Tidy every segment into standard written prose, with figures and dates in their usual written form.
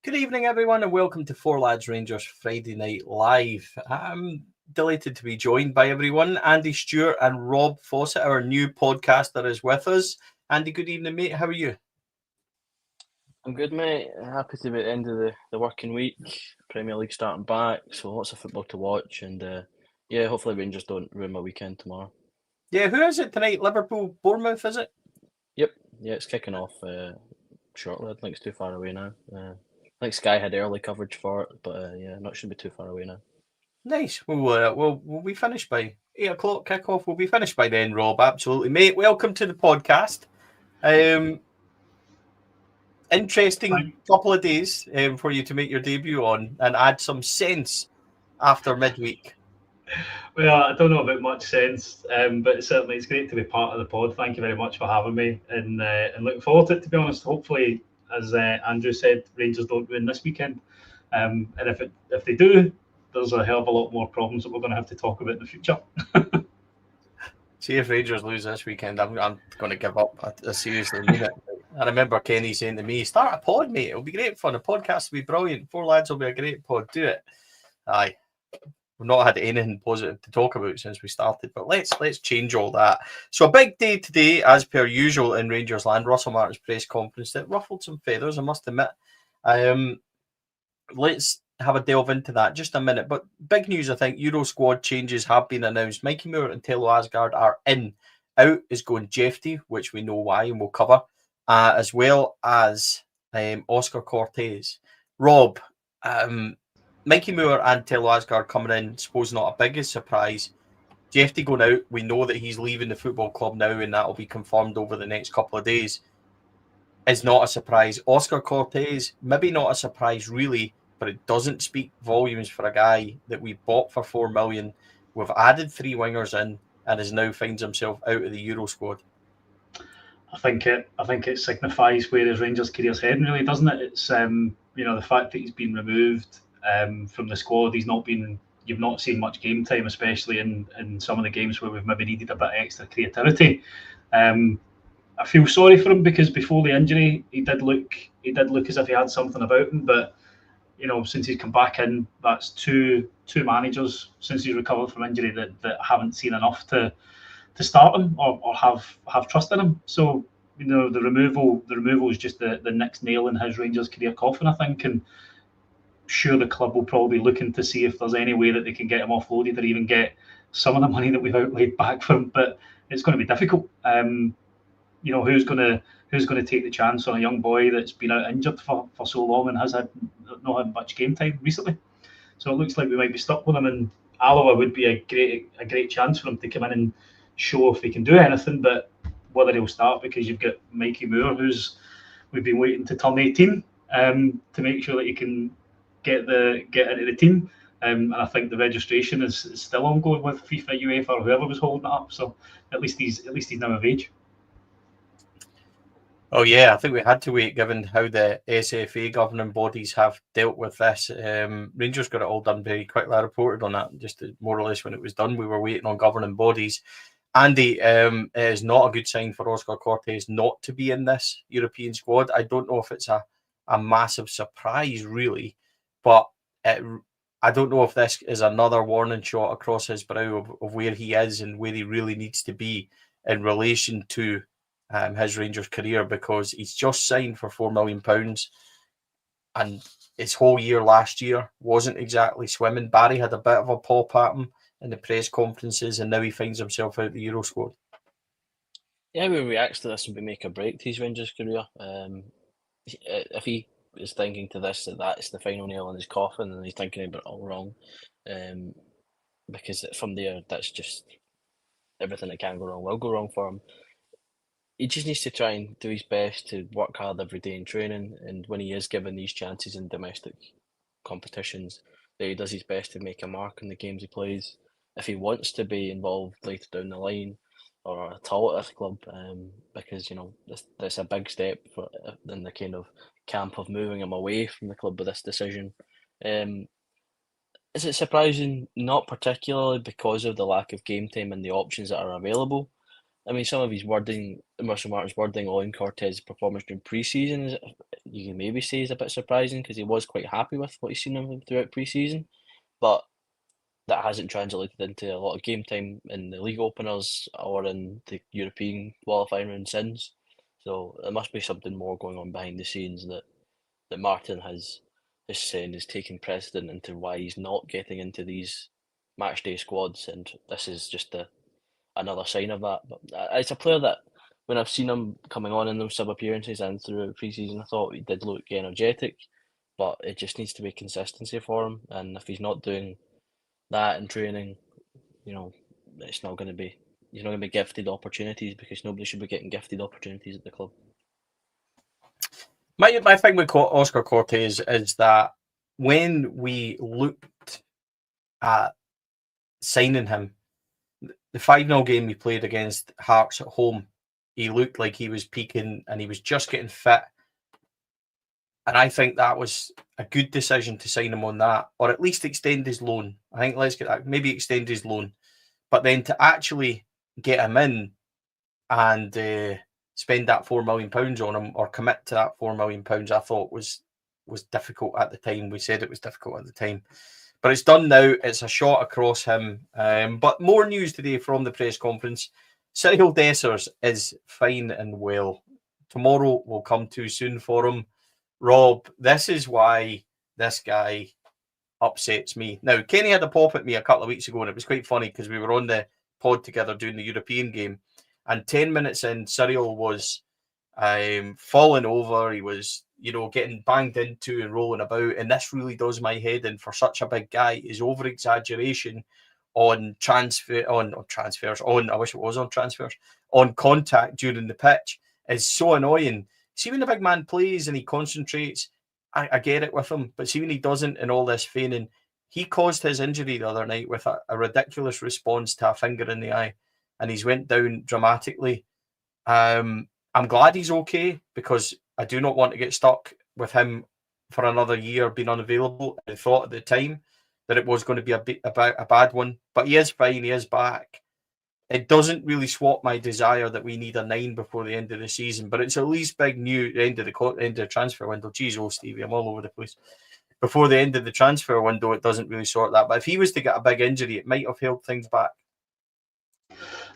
Good evening, everyone, and welcome to Four Lads Rangers Friday Night Live. I'm delighted to be joined by everyone. Andy Stewart and Rob Fawcett, our new podcaster, is with us. Andy, good evening, mate. How are you? I'm good, mate. Happy to be at the end of the working week. Premier League starting back, so lots of football to watch. And hopefully Rangers don't ruin my weekend tomorrow. Yeah, who is it tonight? Liverpool, Bournemouth, is it? Yep, yeah, it's kicking off shortly. I think it's too far away now. I think Sky had early coverage for it, but not should be too far away now. Nice. We'll be finished by 8 o'clock kickoff. We'll be finished by then, Rob. Absolutely, mate. Welcome to the podcast. Interesting couple of days for you to make your debut on and add some sense after midweek. Well, I don't know about much sense, but certainly it's great to be part of the pod. Thank you very much for having me, and looking forward to it. To be honest, hopefully, as Andrew said, Rangers don't win this weekend, and if they do, there's a hell of a lot more problems that we're going to have to talk about in the future. See, if Rangers lose this weekend, I'm going to give up. I seriously mean it. I remember Kenny saying to me, "Start a pod, mate. It'll be great fun. The podcast will be brilliant. Four Lads will be a great pod. Do it." Aye. We've not had anything positive to talk about since we started, but let's change all that. So a big day today, as per usual in Rangers land. Russell Martin's press conference that ruffled some feathers, I must admit. Let's have a delve into that just a minute. But big news, I think, Euro squad changes have been announced. Mikey Moore and Tello Asgard are in. Out is going Jefte, which we know why and we'll cover, as well as Oscar Cortez. Rob, Mikey Moore and Tello Asgard coming in, suppose not a biggest surprise. Jefte going out, we know that he's leaving the football club now, and that will be confirmed over the next couple of days. Is not a surprise. Oscar Cortez, maybe not a surprise really, but it doesn't speak volumes for a guy that we bought for 4 million. We've added 3 wingers in, and is now finds himself out of the Euro squad. I think it signifies where his Rangers career's heading, really, doesn't it? It's the fact that he's been removed from the squad. You've not seen much game time, especially in some of the games where we've maybe needed a bit of extra creativity. I feel sorry for him because before the injury, he did look as if he had something about him. But since he's come back in, that's two managers since he's recovered from injury that haven't seen enough to start him or have trust in him. So the removal is just the next nail in his Rangers career coffin, I think, and sure the club will probably be looking to see if there's any way that they can get him offloaded or even get some of the money that we've outlaid back for him. But it's going to be difficult. Who's going to take the chance on a young boy that's been out injured for so long and has not had much game time recently? So it looks like we might be stuck with him, and Alloa would be a great chance for him to come in and show if he can do anything. But whether he'll start, because you've got Mikey Moore, we've been waiting to turn 18 to make sure that he can get into the team. And I think the registration is still ongoing with FIFA, UEFA, or whoever was holding it up. So at least he's now of age. Oh yeah, I think we had to wait, given how the SFA governing bodies have dealt with this. Rangers got it all done very quickly. I reported on that just more or less when it was done. We were waiting on governing bodies. Andy, it is not a good sign for Oscar Cortez not to be in this European squad. I don't know if it's a massive surprise, really, but I don't know if this is another warning shot across his brow of where he is and where he really needs to be in relation to his Rangers career, because he's just signed for £4 million and his whole year last year wasn't exactly swimming. Barry had a bit of a pop at him in the press conferences, and now he finds himself out the Euro squad. Yeah, we react to this and we make a break to his Rangers career. If he is thinking to this that is the final nail in his coffin, and he's thinking about it all wrong, because from there, that's just everything that can go wrong will go wrong for him. He just needs to try and do his best to work hard every day in training, and when he is given these chances in domestic competitions, that he does his best to make a mark in the games he plays. If he wants to be involved later down the line or at all at this club, because that's a big step in the kind of camp of moving him away from the club with this decision. Is it surprising? Not particularly, because of the lack of game time and the options that are available. I mean, some of his wording, Russell Martin's wording on Cortez's performance during pre-season, you can maybe say is a bit surprising because he was quite happy with what he's seen of him throughout pre-season, but that hasn't translated into a lot of game time in the league openers or in the European qualifying round since. So there must be something more going on behind the scenes that Martin is saying is taking precedent into why he's not getting into these match day squads, and this is just another sign of that. But it's a player that when I've seen him coming on in those sub appearances and throughout pre-season, I thought he did look energetic, but it just needs to be consistency for him. And if he's not doing that in training, it's not going to be. He's not going to be gifted opportunities because nobody should be getting gifted opportunities at the club. My thing with Oscar Cortez is that when we looked at signing him, the 5-0 game we played against Hearts at home, he looked like he was peaking and he was just getting fit. And I think that was a good decision to sign him on that, or at least extend his loan. I think let's get that, maybe extend his loan. But then to actually get him in and spend that £4 million on him, or commit to that £4 million, I thought was difficult at the time. We said it was difficult at the time. But it's done now. It's a shot across him. But more news today from the press conference. Cyril Dessers is fine and well. Tomorrow will come too soon for him. Rob, this is why this guy upsets me. Now, Kenny had a pop at me a couple of weeks ago, and it was quite funny because we were on the pod together doing the European game. And 10 minutes in, Cyril was falling over. He was, getting banged into and rolling about. And this really does my head in for such a big guy. His over-exaggeration on transfers, on contact during the pitch is so annoying. See, when the big man plays and he concentrates, I get it with him. But see, when he doesn't and all this feigning, he caused his injury the other night with a ridiculous response to a finger in the eye. And he's went down dramatically. I'm glad he's okay because I do not want to get stuck with him for another year being unavailable. I thought at the time that it was going to be a bad one, but he is fine. He is back. It doesn't really swap my desire that we need a 9 before the end of the season, but it's at least big news end of the transfer window. Jeez, Stevie, I'm all over the place. Before the end of the transfer window, it doesn't really sort that. But if he was to get a big injury, it might have held things back.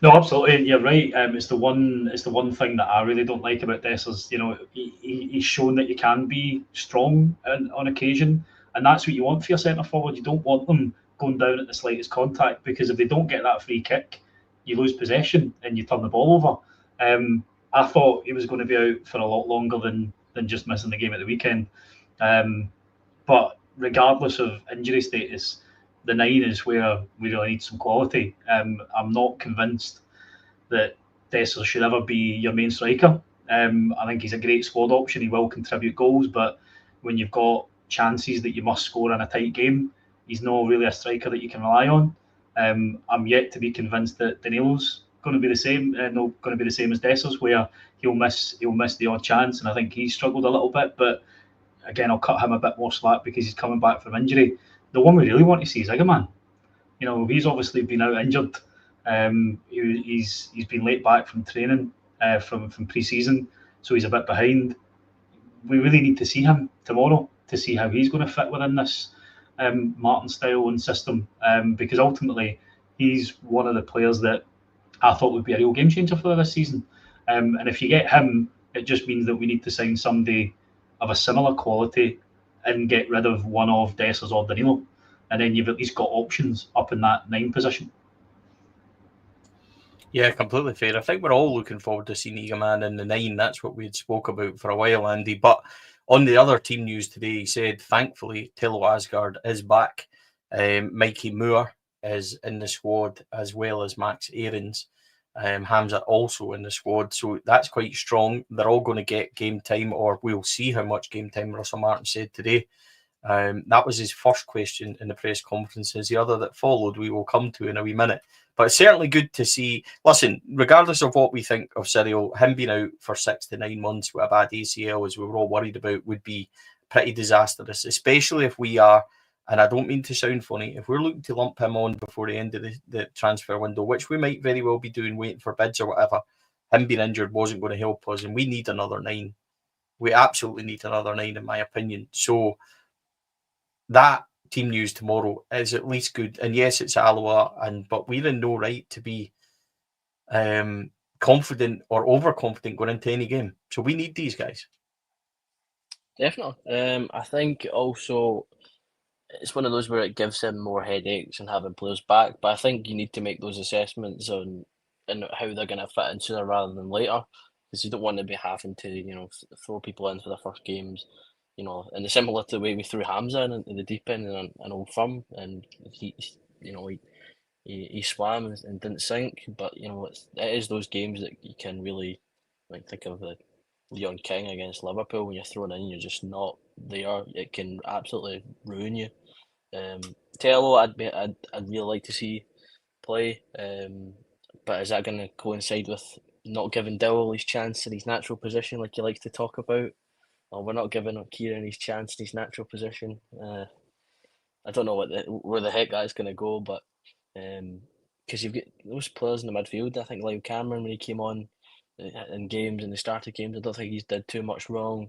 No, absolutely, you're right. It's the one thing that I really don't like about Dessers. He's shown that you can be strong on occasion, and that's what you want for your centre forward. You don't want them going down at the slightest contact, because if they don't get that free kick, you lose possession and you turn the ball over. I thought he was going to be out for a lot longer than just missing the game at the weekend. But regardless of injury status, the 9 is where we really need some quality. I'm not convinced that Dessers should ever be your main striker. I think he's a great squad option. He will contribute goals, but when you've got chances that you must score in a tight game, he's not really a striker that you can rely on. I'm yet to be convinced that Danilo's going to be the same. Not going to be the same as Dessers, where he'll miss the odd chance, and I think he's struggled a little bit. But again, I'll cut him a bit more slack because he's coming back from injury. The one we really want to see is Igaman. He's obviously been out injured. He's been late back from training from pre-season, so he's a bit behind. We really need to see him tomorrow to see how he's going to fit within this Martin style and system, because ultimately he's one of the players that I thought would be a real game changer for this season. And if you get him, it just means that we need to sign somebody of a similar quality and get rid of one of Dessers or Danilo, and then you've at least got options up in that 9 position. Yeah, completely fair. I think we're all looking forward to seeing Igaman in the 9. That's what we had spoke about for a while, Andy. But on the other team news today, he said, thankfully, Tilo Asgard is back. Mikey Moore is in the squad, as well as Max Aarons. Hamza also in the squad, so that's quite strong. They're all going to get game time, or we'll see how much game time Russell Martin said today. That was his first question in the press conferences. The other that followed we will come to in a wee minute. But it's certainly good to see. Listen, regardless of what we think of Cyril, him being out for 6 to 9 months with a bad ACL, as we were all worried about, would be pretty disastrous, especially if we are And I don't mean to sound funny. If we're looking to lump him on before the end of the transfer window, which we might very well be doing, waiting for bids or whatever, him being injured wasn't going to help us, and we need another 9. We absolutely need another 9, in my opinion. So that team news tomorrow is at least good. And yes, it's Alloa, but we're in no right to be confident or overconfident going into any game. So we need these guys. Definitely. I think also it's one of those where it gives him more headaches and having players back. But I think you need to make those assessments on and how they're going to fit in sooner rather than later, because you don't want to be having to throw people in for their first games. And it's similar to the way we threw Hamza in the deep end in an Old Firm, and he swam and didn't sink. But it is those games that you can really think of the Leon King against Liverpool. When you're thrown in, you're just not there. It can absolutely ruin you. Tello, I'd really like to see play, but is that going to coincide with not giving Dowell his chance in his natural position, like he likes to talk about? Or we're not giving Kieran his chance in his natural position. I don't know where the heck that's going to go, but because you've got those players in the midfield, I think like Cameron, when he came on in games, in the started games, I don't think he's did too much wrong.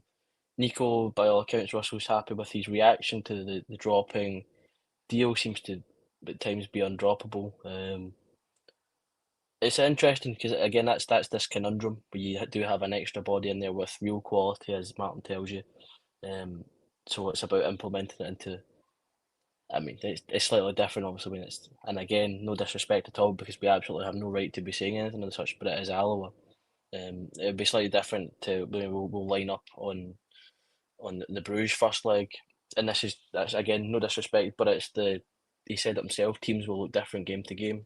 Nico, by all accounts, Russell's happy with his reaction to the dropping. Dio seems to at times be undroppable. It's interesting because again, that's this conundrum where you do have an extra body in there with real quality, as Martin tells you. So it's about implementing it into. I mean, it's slightly different, obviously, when it's, and again, no disrespect at all, because we absolutely have no right to be saying anything of such, but it is Alloa. It would be slightly different to when we'll line up on the Bruges first leg, and that's again no disrespect, but he said it himself. Teams will look different game to game.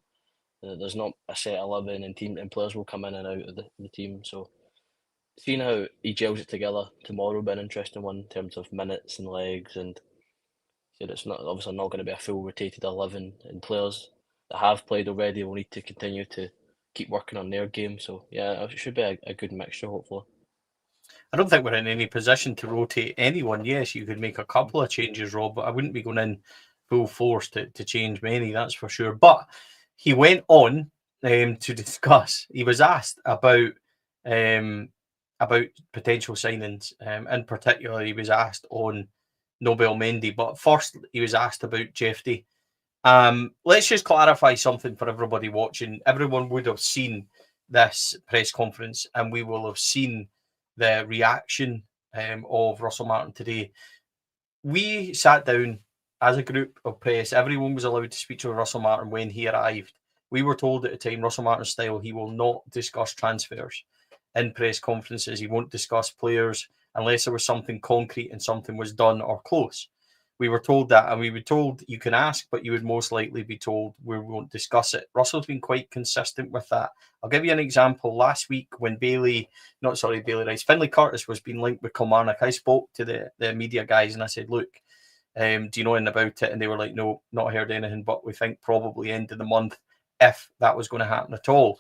There's not a set 11, and players will come in and out of the team. So seeing how he gels it together tomorrow will be an interesting one in terms of minutes and legs, and it's obviously not going to be a full rotated 11, and players that have played already will need to continue to keep working on their game. So yeah, it should be a good mixture, hopefully. I don't think we're in any position to rotate anyone. Yes, you could make a couple of changes, Rob, but I wouldn't be going in full force to change many, that's for sure. But he went on to discuss. He was asked about potential signings. In particular, he was asked on Nobel Mendy. But first, he was asked about Jefte. Let's just clarify something for everybody watching. Everyone would have seen this press conference, and we will have seen the reaction of Russell Martin today. We sat down as a group of press. Everyone was allowed to speak to Russell Martin when he arrived. We were told at the time, Russell Martin's style, he will not discuss transfers in press conferences. He won't discuss players unless there was something concrete and something was done or close. We were told that, and we were told you can ask, but you would most likely be told we won't discuss it. Russell's been quite consistent with that. I'll give you an example. Last week when Finlay Curtis was being linked with Kilmarnock, I spoke to the media guys and I said, look, do you know anything about it? And they were like, no, not heard anything, but we think probably end of the month, if that was going to happen at all.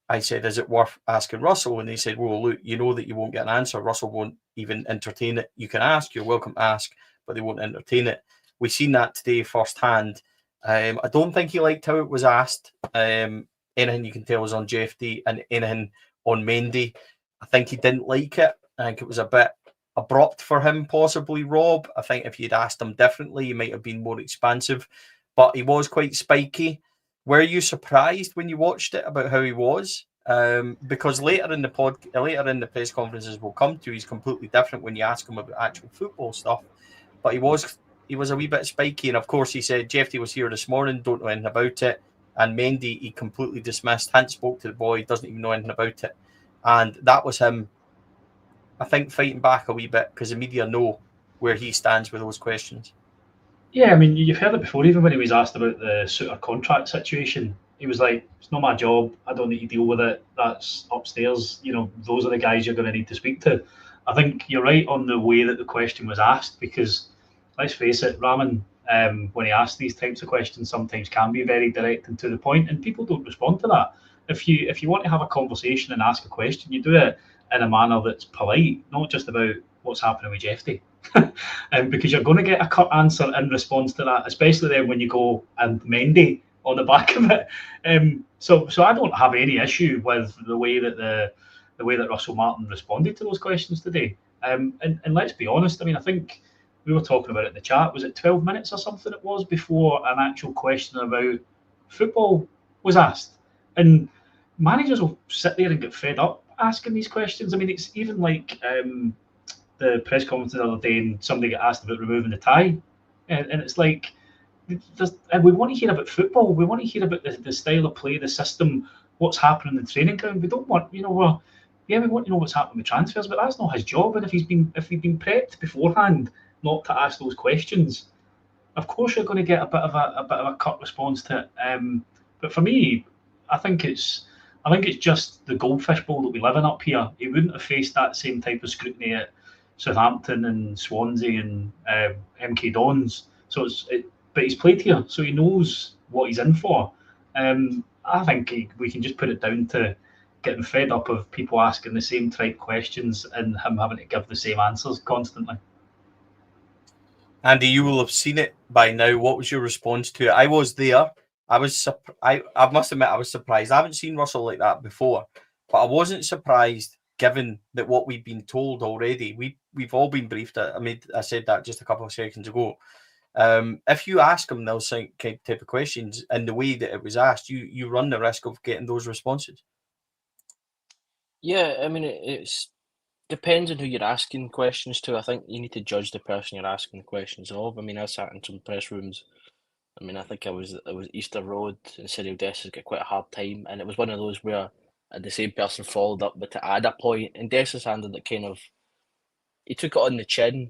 I said, is it worth asking Russell? And they said, well, look, you know that you won't get an answer. Russell won't even entertain it. You can ask, you're welcome to ask, but they won't entertain it. We've seen that today firsthand. I don't think he liked how it was asked. Anything you can tell us on Jefte and anything on Mendy. I think he didn't like it. I think it was a bit abrupt for him, possibly, Rob. I think if you'd asked him differently, he might have been more expansive, but he was quite spiky. Were you surprised when you watched it about how he was? Because later in the press conferences we'll come to, he's completely different when you ask him about actual football stuff. But he was a wee bit spiky, and of course he said Jefte was here this morning, don't know anything about it, and Mendy he completely dismissed, hadn't spoke to the boy, doesn't even know anything about it, and that was him, I think, fighting back a wee bit because the media know where he stands with those questions. Yeah, I mean, you've heard it before. Even when he was asked about the Suter contract situation, he was like, "It's not my job. I don't need to deal with it. That's upstairs. Those are the guys you're going to need to speak to." I think you're right on the way that the question was asked, because let's face it, Rahman, when he asks these types of questions, sometimes can be very direct and to the point, and people don't respond to that. If you want to have a conversation and ask a question, you do it in a manner that's polite, not just about what's happening with Jefte. Because you're going to get a cut answer in response to that, especially then when you go and Mendy on the back of it. So I don't have any issue with the way that Russell Martin responded to those questions today. And let's be honest, I mean, I think we were talking about it in the chat. Was it 12 minutes or something it was before an actual question about football was asked? And managers will sit there and get fed up asking these questions. I mean, it's even like the press conference the other day and somebody got asked about removing the tie. And it's like, and we want to hear about football. We want to hear about the style of play, the system, what's happening in the training ground. We don't want, we want to know what's happening with transfers, but that's not his job. And if he's been prepped beforehand not to ask those questions, of course you're going to get a bit of a cut response to it. But for me, I think it's just the goldfish bowl that we live in up here. He wouldn't have faced that same type of scrutiny at Southampton and Swansea and MK Dons. But he's played here, so he knows what he's in for. I think we can just put it down to getting fed up of people asking the same type questions and him having to give the same answers constantly. Andy, you will have seen it by now. What was your response to it? I was there. I must admit I was surprised. I haven't seen Russell like that before, but I wasn't surprised given that what we've been told already. We've all been briefed. I said that just a couple of seconds ago. If you ask them those type of questions in the way that it was asked, you run the risk of getting those responses. Yeah, I mean, it's depends on who you're asking questions to. I think you need to judge the person you're asking questions of. I mean, I sat in some press rooms. I mean, I think it was Easter Road and Cyril Dessers got quite a hard time, and it was one of those where the same person followed up with to add a point, and Dessers handled it kind of. He took it on the chin,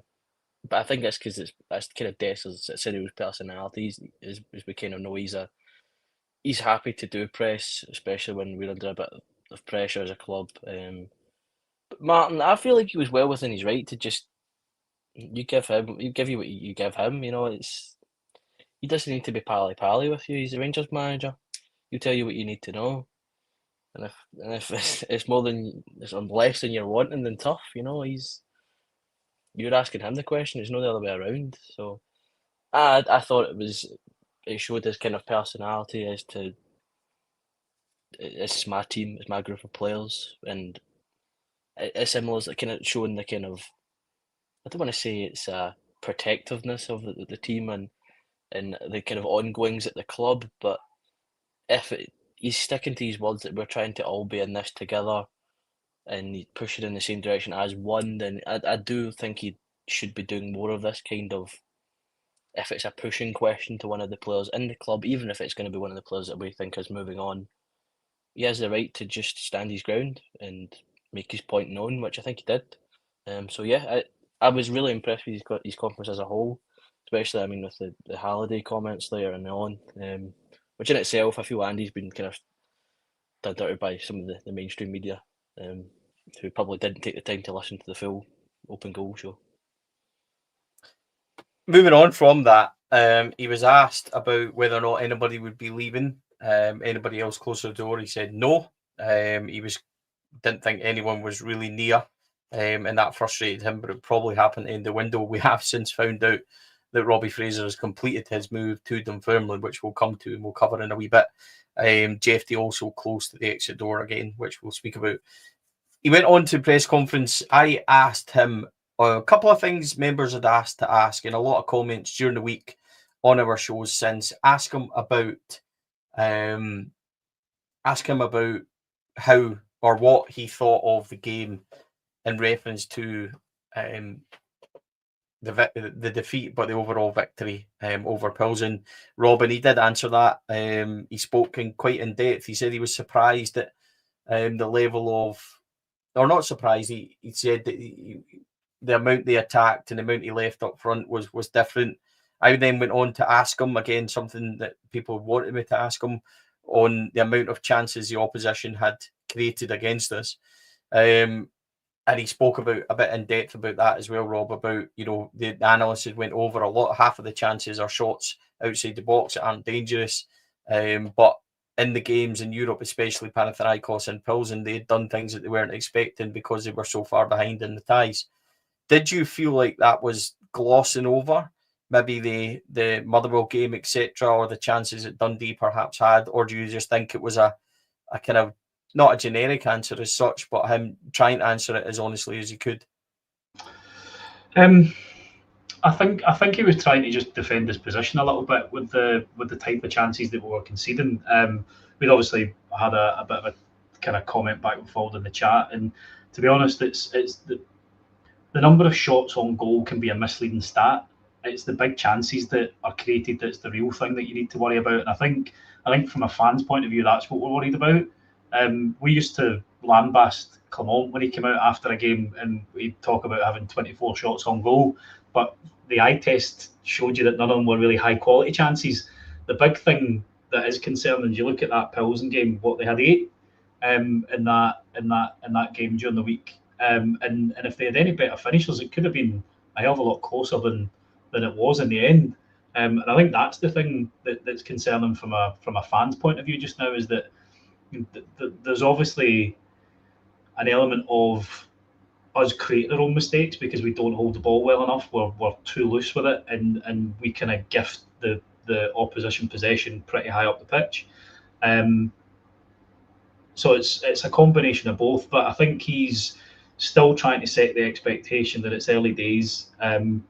but I think that's because that's kind of Dessers, Cyril's personality. As we kind of know, he's happy to do press, especially when we're under a bit of pressure as a club. But Martin, I feel like he was well within his right to just you give you what you give him. You know, he doesn't need to be pally with you. He's the Rangers manager. He'll tell you what you need to know. And if it's less than you're wanting than tough, you know, you're asking him the question. It's no the other way around. So I thought it showed his kind of personality as to it's my team, it's my group of players, and it's similar as kind of showing the kind of I don't want to say it's a protectiveness of the team and the kind of ongoings at the club, but he's sticking to his words that we're trying to all be in this together and he's pushing in the same direction as one, then I do think he should be doing more of this kind of, if it's a pushing question to one of the players in the club, even if it's going to be one of the players that we think is moving on, he has the right to just stand his ground and make his point known, which I think he did. So yeah, I was really impressed with his conference as a whole, especially, I mean, with the Halliday comments there and on, which in itself, I feel Andy's been kind of done dirty by some of the mainstream media, who probably didn't take the time to listen to the full Open Goal show. Moving on from that, he was asked about whether or not anybody would be leaving, anybody else closer to the door. He said no. He didn't think anyone was really near, and that frustrated him, but it probably happened in the window. We have since found out that Robbie Fraser has completed his move to Dunfermline, which we'll come to and we'll cover in a wee bit. Jefte also close to the exit door again, which we'll speak about. He went on to press conference. I asked him a couple of things members had asked to ask, and a lot of comments during the week on our shows since. Ask him about how or what he thought of the game in reference to the defeat, but the overall victory over Pilsen. Rob, and he did answer that. He spoke quite in depth. He said he was surprised at the level of, or not surprised. He said that the amount they attacked and the amount he left up front was different. I then went on to ask him again something that people wanted me to ask him on the amount of chances the opposition had created against us. And he spoke about a bit in depth about that as well, Rob, about, you know, the analysts went over a lot. Half of the chances are shots outside the box that aren't dangerous. But in the games in Europe, especially Panathinaikos and Pilsen, they had done things that they weren't expecting because they were so far behind in the ties. Did you feel like that was glossing over maybe the Motherwell game, etc., or the chances that Dundee perhaps had, or do you just think it was a kind of, not a generic answer as such, but him trying to answer it as honestly as he could? I think he was trying to just defend his position a little bit with the type of chances that we were conceding. We'd obviously had a bit of a kind of comment back and forth in the chat, and to be honest, it's the number of shots on goal can be a misleading stat. It's the big chances that are created that's the real thing that you need to worry about. And I think from a fan's point of view, that's what we're worried about. We used to lambast Clement when he came out after a game, and we'd talk about having 24 shots on goal, but the eye test showed you that none of them were really high quality chances. The big thing that is concerning, you look at that Pilsen game, what they had 8 in that game during the week. And if they had any better finishers, it could have been a hell of a lot closer than it was in the end. And I think that's the thing that's concerning from a fan's point of view just now, is that there's obviously an element of us creating our own mistakes because we don't hold the ball well enough. We're too loose with it, and we kind of gift the opposition possession pretty high up the pitch. So it's a combination of both, but I think he's still trying to set the expectation that it's early days.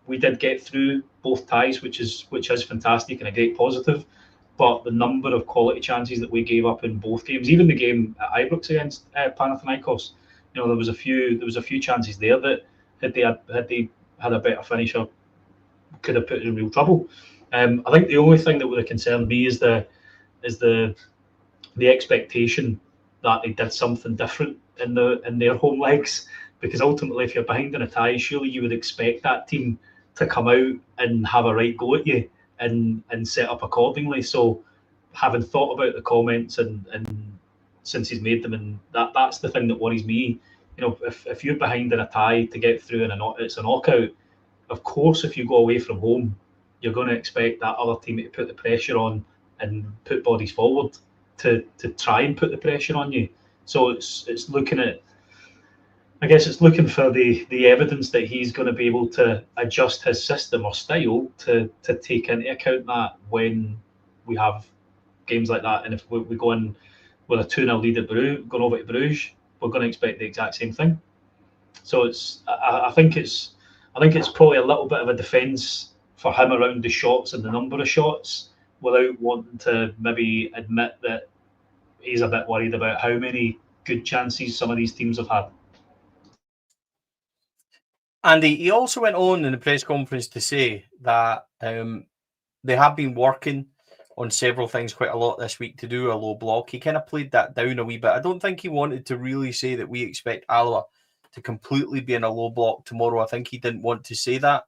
We did get through both ties, which is fantastic and a great positive. But the number of quality chances that we gave up in both games, even the game at Ibrox against Panathinaikos, there was a few chances there that had they had a better finisher, could have put in real trouble. I think the only thing that would have concerned me is the expectation that they did something different in their home legs, because ultimately, if you're behind in a tie, surely you would expect that team to come out and have a right go at you and set up accordingly. So, having thought about the comments and since he's made them, and that's the thing that worries me. If you're behind in a tie to get through and it's a knockout, of course, if you go away from home, you're going to expect that other team to put the pressure on and put bodies forward to try and put the pressure on you. So it's looking at, I guess it's looking for the evidence that he's going to be able to adjust his system or style to take into account that when we have games like that. And if we go in with a 2-0 lead at Bruges, going over to Bruges, we're going to expect the exact same thing. So I think it's probably a little bit of a defence for him around the shots and the number of shots, without wanting to maybe admit that he's a bit worried about how many good chances some of these teams have had. Andy, he also went on in the press conference to say that they have been working on several things quite a lot this week to do a low block. He kind of played that down a wee bit. I don't think he wanted to really say that we expect Alloa to completely be in a low block tomorrow. I think he didn't want to say that.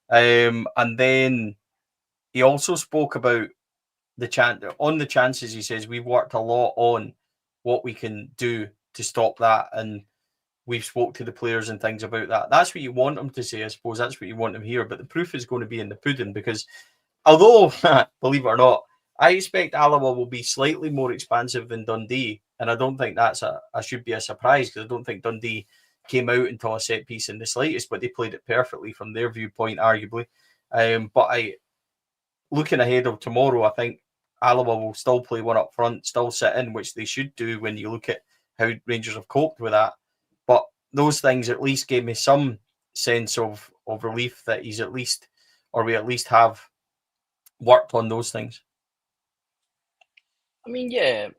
And then he also spoke about the chances. He says we've worked a lot on what we can do to stop that, and we've spoke to the players and things about that. That's what you want him to say, I suppose. That's what you want him here. But the proof is going to be in the pudding, because although, believe it or not, I expect Alloa will be slightly more expansive than Dundee, and I don't think should be a surprise, because I don't think Dundee came out until a set piece in the slightest, but they played it perfectly from their viewpoint, arguably. But looking ahead of tomorrow, I think Alloa will still play one up front, still sit in, which they should do when you look at how Rangers have coped with that. But those things at least gave me some sense of relief that we at least have worked on those things. I mean, yeah,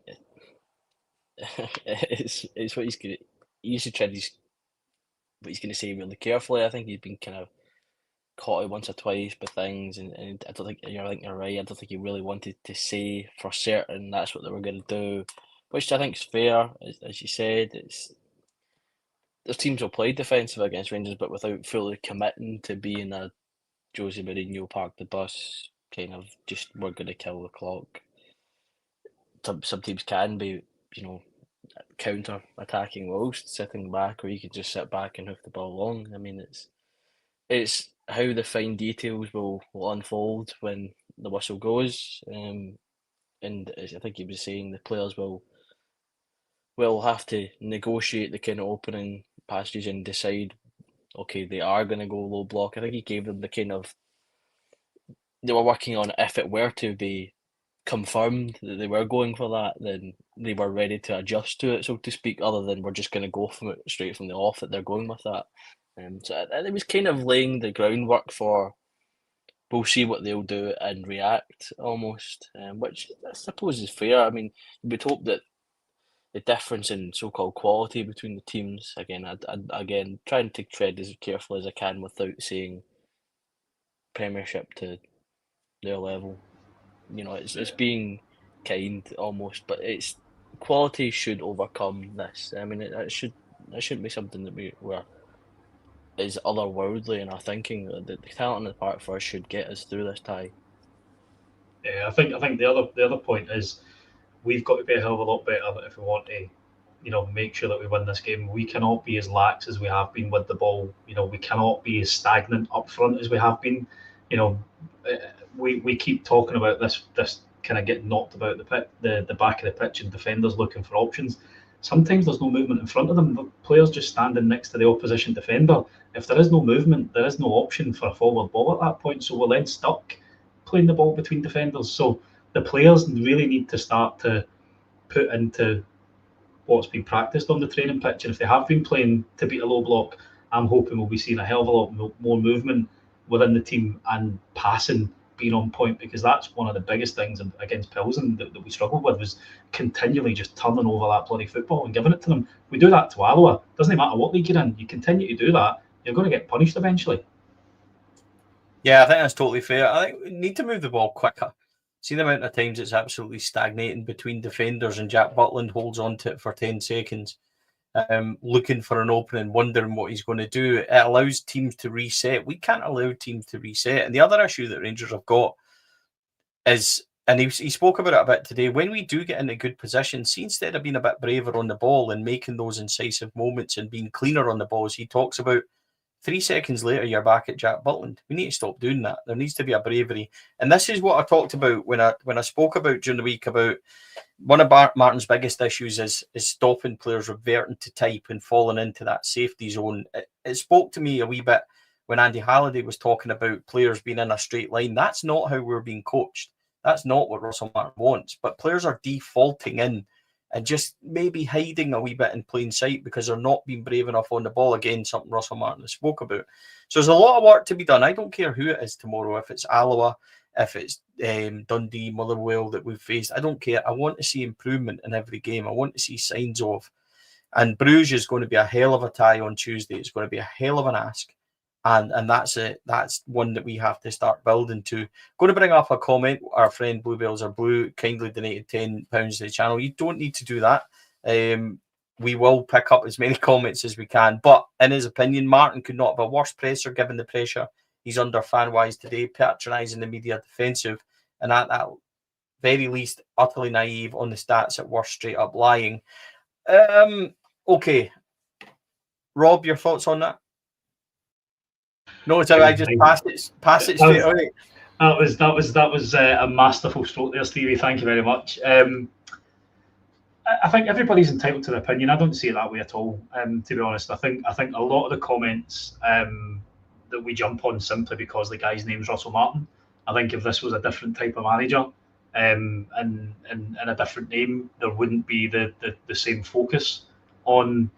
it's what he's going to. He used to tread what he's going to say really carefully. I think he's been kind of caught out once or twice by things, and I don't think you're right. I don't think he really wanted to say for certain that's what they were going to do, which I think is fair. As you said, there's teams will play defensive against Rangers, but without fully committing to being a Jose Mourinho park the bus kind of just, we're going to kill the clock. Some teams can be, counter attacking whilst sitting back, or you can just sit back and hoof the ball long. I mean, it's how the fine details will unfold when the whistle goes. And as I think he was saying, the players will have to negotiate the kind of opening passages and decide okay, they are going to go low block. I think he gave them the kind of, they were working on it. If it were to be confirmed that they were going for that, then they were ready to adjust to it, so to speak, other than we're just going to go from it straight from the off that they're going with that. So it was kind of laying the groundwork for, we'll see what they'll do and react almost, which I suppose is fair. I mean, we'd hope that the difference in so-called quality between the teams, again, again, trying to tread as carefully as I can without saying Premiership to their level. You know, it's being kind almost, but it's quality should overcome this. I mean, it shouldn't be something that is otherworldly in our thinking. The talent on the park for us should get us through this tie. Yeah, I think the other point is we've got to be a hell of a lot better if we want to, make sure that we win this game. We cannot be as lax as we have been with the ball. We cannot be as stagnant up front as we have been. We keep talking about this kind of getting knocked about the back of the pitch and defenders looking for options. Sometimes there's no movement in front of them. The players just standing next to the opposition defender. If there is no movement, there is no option for a forward ball at that point. So we're then stuck playing the ball between defenders. So the players really need to start to put into what's been practiced on the training pitch. And if they have been playing to beat a low block, I'm hoping we'll be seeing a hell of a lot more movement within the team and passing being on point, because that's one of the biggest things against Pilsen that we struggled with, was continually just turning over that bloody football and giving it to them. We do that to Alloa. Doesn't matter what league you're in. You continue to do that, you're going to get punished eventually. Yeah, I think that's totally fair. I think we need to move the ball quicker. See the amount of times it's absolutely stagnating between defenders, and Jack Butland holds on to it for 10 seconds, looking for an opening, wondering what he's going to do. It allows teams to reset. We can't allow teams to reset. And the other issue that Rangers have got is, and he spoke about it a bit today, when we do get into good position, see, instead of being a bit braver on the ball and making those incisive moments and being cleaner on the balls, he talks about 3 seconds later, you're back at Jack Butland. We need to stop doing that. There needs to be a bravery. And this is what I talked about when I spoke about during the week about one of Martin's biggest issues is stopping players reverting to type and falling into that safety zone. It spoke to me a wee bit when Andy Halliday was talking about players being in a straight line. That's not how we're being coached. That's not what Russell Martin wants. But players are defaulting in and just maybe hiding a wee bit in plain sight because they're not being brave enough on the ball. Again, something Russell Martin has spoke about. So there's a lot of work to be done. I don't care who it is tomorrow, if it's Alloa, if it's Dundee, Motherwell that we've faced. I don't care. I want to see improvement in every game. I want to see signs of. And Bruges is going to be a hell of a tie on Tuesday. It's going to be a hell of an ask. And that's it. That's one that we have to start building to. Going to bring up a comment. Our friend Bluebells Are Blue kindly donated £10 to the channel. You don't need to do that. We will pick up as many comments as we can. But in his opinion, Martin could not have a worse presser given the pressure he's under fan-wise today, patronising the media, defensive, and at that very least, utterly naive on the stats, at worst, straight up lying. Okay. Rob, your thoughts on that? No, it's all right. Just pass it straight away. That was a masterful stroke there, Stevie. Thank you very much. I think everybody's entitled to their opinion. I don't see it that way at all. To be honest, I think a lot of the comments that we jump on simply because the guy's name's Russell Martin. I think if this was a different type of manager and a different name, there wouldn't be the same focus on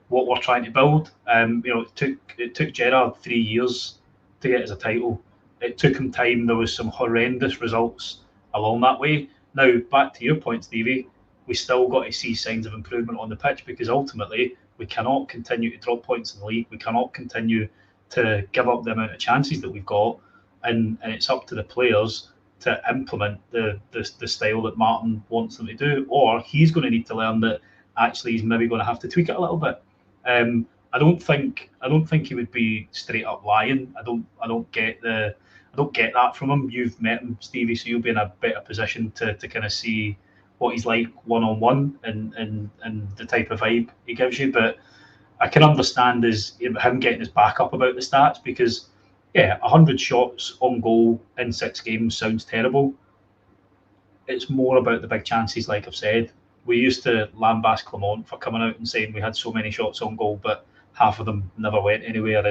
what we're trying to build. It took Gerrard 3 years to get us a title. It took him time. There was some horrendous results along that way. Now, back to your point, Stevie, we still got to see signs of improvement on the pitch, because ultimately we cannot continue to drop points in the league. We cannot continue to give up the amount of chances that we've got, and it's up to the players to implement the style that Martin wants them to do, or he's going to need to learn that actually he's maybe going to have to tweak it a little bit. I don't think he would be straight up lying. I don't get that from him. You've met him, Stevie, so you'll be in a better position to kind of see what he's like one-on-one and the type of vibe he gives you. But I can understand him getting his back up about the stats, because 100 shots on goal in 6 games sounds terrible. It's more about the big chances, like I've said. We used to lambast Clement for coming out and saying we had so many shots on goal, but half of them never went anywhere,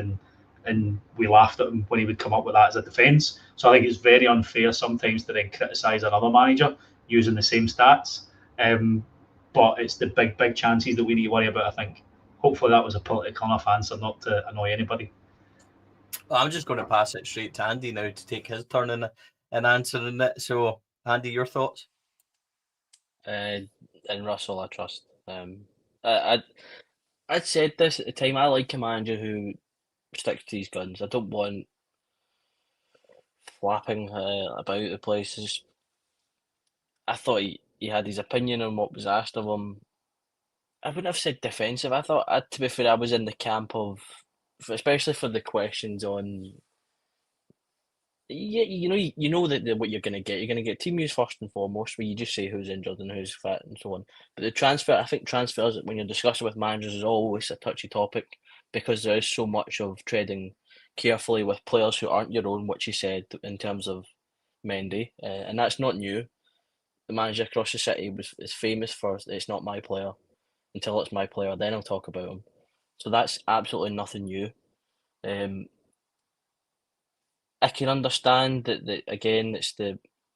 and we laughed at him when he would come up with that as a defence. So I think it's very unfair sometimes to then criticise another manager using the same stats. But it's the big chances that we need to worry about, I think. Hopefully that was a political enough answer not to annoy anybody. Well, I'm just going to pass it straight to Andy now to take his turn in answering it. So, Andy, your thoughts? And Russell, I trust. I'd said this at the time. I like a manager who sticks to his guns. I don't want flapping about the place. I thought he had his opinion on what was asked of him. I wouldn't have said defensive. I thought, to be fair, I was in the camp of, especially for the questions on. Yeah, you know that what you're going to get. You're going to get team news first and foremost, where you just say who's injured and who's fit and so on. But the transfer, I think transfers when you're discussing with managers is always a touchy topic because there is so much of treading carefully with players who aren't your own, which you said in terms of Mendy, and that's not new. The manager across the city is famous for it's not my player until it's my player, then I'll talk about him. So that's absolutely nothing new. I can understand that again, it's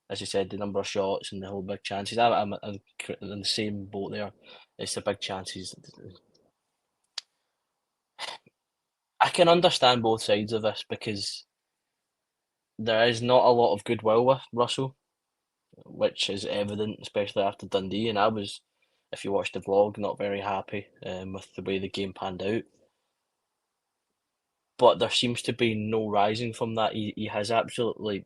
as you said, the number of shots and the whole big chances. I'm in the same boat there. It's the big chances. I can understand both sides of this because there is not a lot of goodwill with Russell, which is evident, especially after Dundee. And I was, if you watched the vlog, not very happy with the way the game panned out. But there seems to be no rising from that. He has absolutely.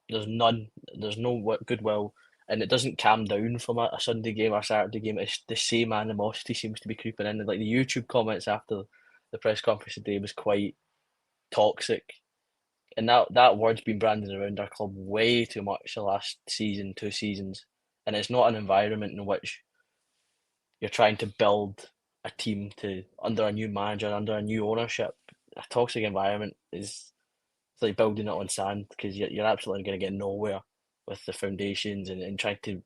There's no goodwill, and it doesn't calm down from a Sunday game or Saturday game. It's the same animosity seems to be creeping in. Like the YouTube comments after the press conference today was quite toxic, and that word's been branded around our club way too much the last season, 2 seasons, and it's not an environment in which you're trying to build a team under a new manager, under a new ownership. A toxic environment is like building it on sand because you're absolutely going to get nowhere with the foundations and trying to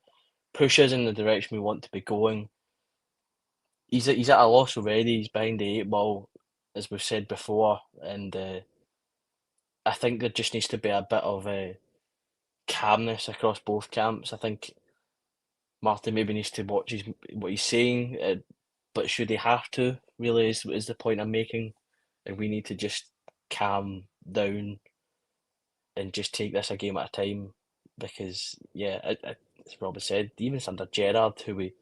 push us in the direction we want to be going. He's at a loss already. He's behind the 8 ball, as we've said before, and I think there just needs to be a bit of calmness across both camps. I think Martin maybe needs to watch what he's saying, but should he have to? Really, is the point I'm making, and we need to just calm down and just take this a game at a time because, yeah, as Rob said, even under Gerrard, who we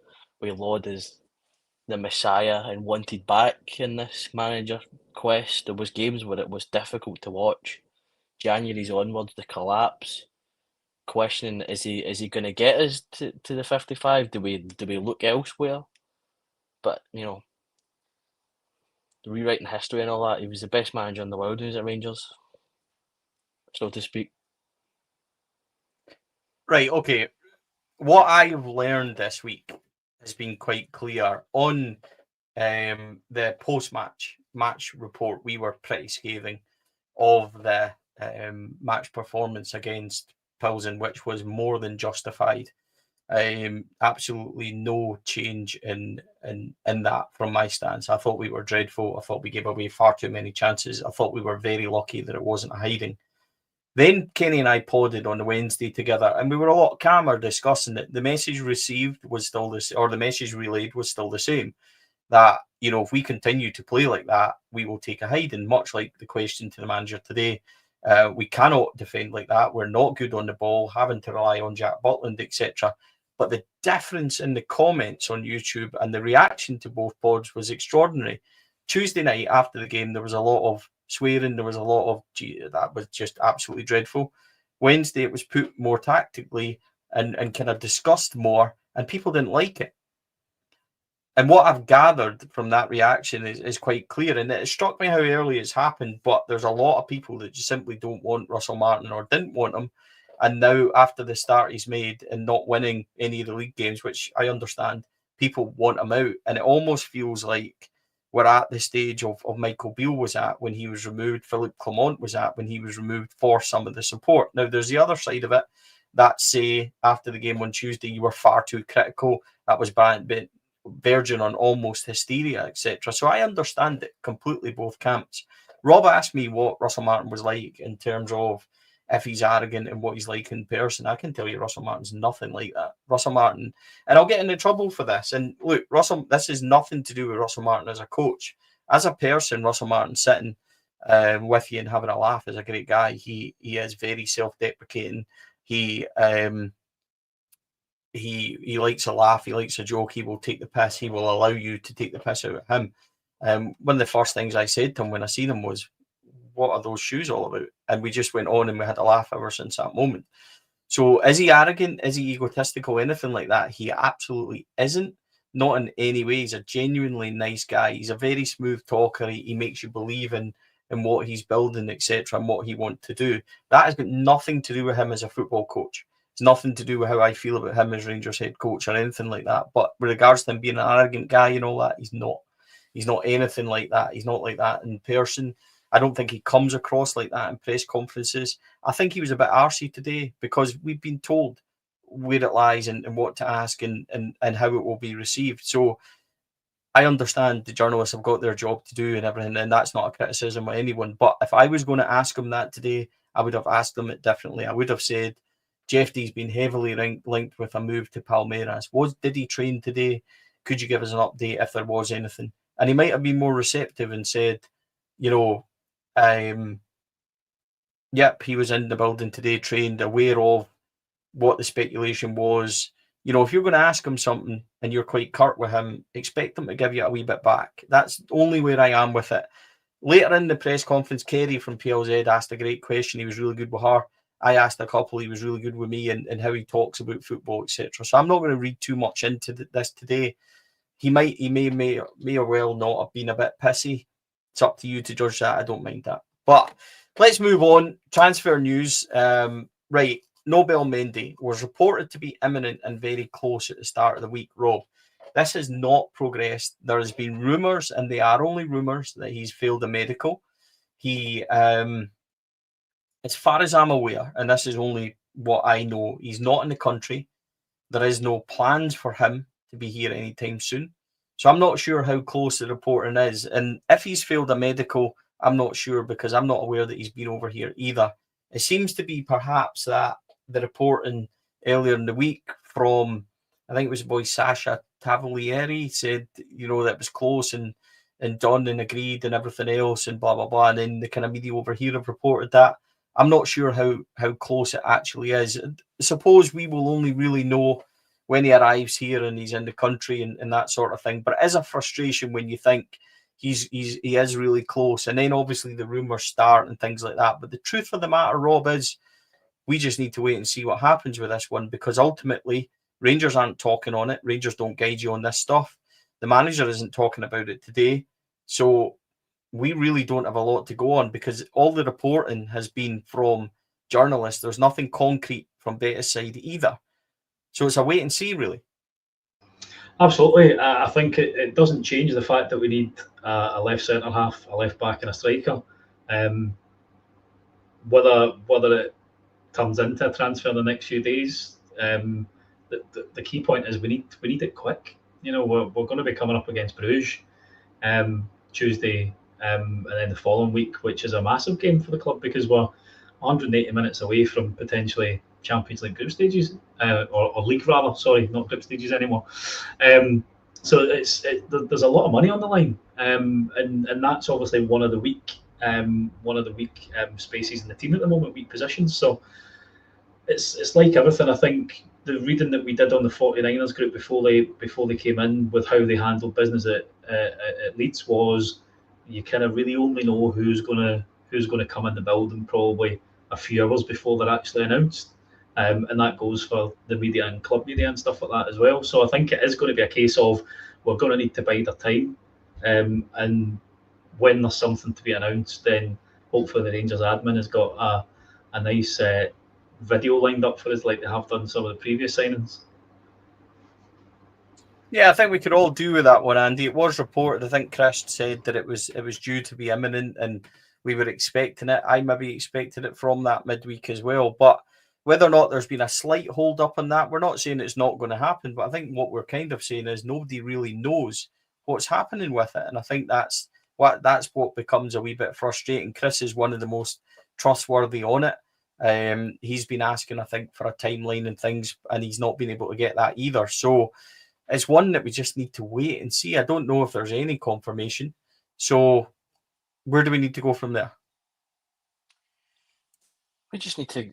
laud as the messiah and wanted back in this manager quest, there was games where it was difficult to watch. January's onwards, the collapse, questioning is he going to get us to the 55? Do we look elsewhere? But rewriting history and all that, he was the best manager in the world when he was at Rangers, so to speak. Right, okay. What I've learned this week has been quite clear. On the post-match report, we were pretty scathing of the match performance against Pilsen, which was more than justified. Absolutely no change in that from my stance. I thought we were dreadful. I thought we gave away far too many chances. I thought we were very lucky that it wasn't a hiding. Then Kenny and I podded on the Wednesday together, and we were a lot calmer discussing it. The message received was still the message relayed was still the same. That, if we continue to play like that, we will take a hiding, much like the question to the manager today. We cannot defend like that. We're not good on the ball, having to rely on Jack Butland, etc. But the difference in the comments on YouTube and the reaction to both pods was extraordinary. Tuesday night after the game, there was a lot of swearing. There was a lot of, that was just absolutely dreadful. Wednesday, it was put more tactically and kind of discussed more, and people didn't like it. And what I've gathered from that reaction is quite clear. And it struck me how early it's happened, but there's a lot of people that just simply don't want Russell Martin or didn't want him. And now, after the start he's made and not winning any of the league games, which I understand, people want him out. And it almost feels like we're at the stage of Michael Beale was at when he was removed, Philippe Clement was at when he was removed for some of the support. Now, there's the other side of it that say after the game on Tuesday, you were far too critical. That was verging on almost hysteria, etc. So I understand it completely, both camps. Rob asked me what Russell Martin was like in terms of if he's arrogant and what he's like in person. I can tell you Russell Martin's nothing like that. Russell Martin, and I'll get into trouble for this. And look, this is nothing to do with Russell Martin as a coach. As a person, Russell Martin sitting with you and having a laugh is a great guy. He is very self-deprecating. He likes a laugh. He likes a joke. He will take the piss. He will allow you to take the piss out of him. One of the first things I said to him when I seen him was, "What are those shoes all about?" And we just went on and we had a laugh ever since that moment. So is he arrogant? Is he egotistical? Anything like that? He absolutely isn't. Not in any way. He's a genuinely nice guy. He's a very smooth talker. He makes you believe in what he's building, etc., and what he wants to do. That has got nothing to do with him as a football coach. It's nothing to do with how I feel about him as Rangers head coach or anything like that. But with regards to him being an arrogant guy and all that, he's not. He's not anything like that. He's not like that in person. I don't think he comes across like that in press conferences. I think he was a bit arsey today because we've been told where it lies and what to ask and how it will be received. So I understand the journalists have got their job to do and everything, and that's not a criticism of anyone. But if I was going to ask him that today, I would have asked him it differently. I would have said, Jefte's been heavily linked with a move to Palmeiras. Did he train today? Could you give us an update if there was anything? And he might have been more receptive and said, yep, he was in the building today, trained, aware of what the speculation was. If you're going to ask him something and you're quite curt with him, expect him to give you a wee bit back. That's only where I am with it. Later in the press conference, Kerry from PLZ asked a great question. He was really good with her. I asked a couple. He was really good with me and how he talks about football, etc. So I'm not going to read too much into this today. He may or well not have been a bit pissy. It's up to you to judge that. I don't mind that. But let's move on. Transfer news. Right. Nobel Mendy was reported to be imminent and very close at the start of the week, Rob. This has not progressed. There has been rumours, and they are only rumours, that he's failed a medical. He, as far as I'm aware, and this is only what I know, he's not in the country. There is no plans for him to be here anytime soon. So I'm not sure how close the reporting is. And if he's failed a medical, I'm not sure because I'm not aware that he's been over here either. It seems to be perhaps that the reporting earlier in the week from, I think it was the boy Sasha Tavolieri, said, that it was close and done and agreed and everything else and blah, blah, blah. And then the kind of media over here have reported that. I'm not sure how close it actually is. I suppose we will only really know when he arrives here and he's in the country and that sort of thing. But it is a frustration when you think he is really close. And then obviously the rumours start and things like that. But the truth of the matter, Rob, is we just need to wait and see what happens with this one, because ultimately Rangers aren't talking on it. Rangers don't guide you on this stuff. The manager isn't talking about it today. So we really don't have a lot to go on because all the reporting has been from journalists. There's nothing concrete from Betis' side either. So it's a wait and see, really. Absolutely. I think it doesn't change the fact that we need a left centre half, a left back, and a striker. Whether it turns into a transfer in the next few days, the key point is we need it quick. We're going to be coming up against Bruges Tuesday, and then the following week, which is a massive game for the club because we're 180 minutes away from potentially Champions League group stages, or league rather. Sorry, not group stages anymore. So there's a lot of money on the line, and that's obviously one of the weak spaces in the team at the moment, weak positions. So it's like everything. I think the reading that we did on the 49ers group before they came in with how they handled business at Leeds was you kind of really only know who's gonna come in the building probably a few hours before they're actually announced. And that goes for the media and club media and stuff like that as well. So I think it is going to be a case of we're going to need to bide our time. And when there's something to be announced, then hopefully the Rangers admin has got a nice video lined up for us like they have done some of the previous signings. Yeah, I think we could all do with that one, Andy. It was reported, I think Chris said that it was due to be imminent and we were expecting it. I maybe expected it from that midweek as well. But Whether or not there's been a slight hold up on that, we're not saying it's not going to happen, but I think what we're kind of saying is nobody really knows what's happening with it. And I think that's what becomes a wee bit frustrating. Chris is one of the most trustworthy on it. He's been asking, I think, for a timeline and things, and he's not been able to get that either. So it's one that we just need to wait and see. I don't know if there's any confirmation. So where do we need to go from there? We just need to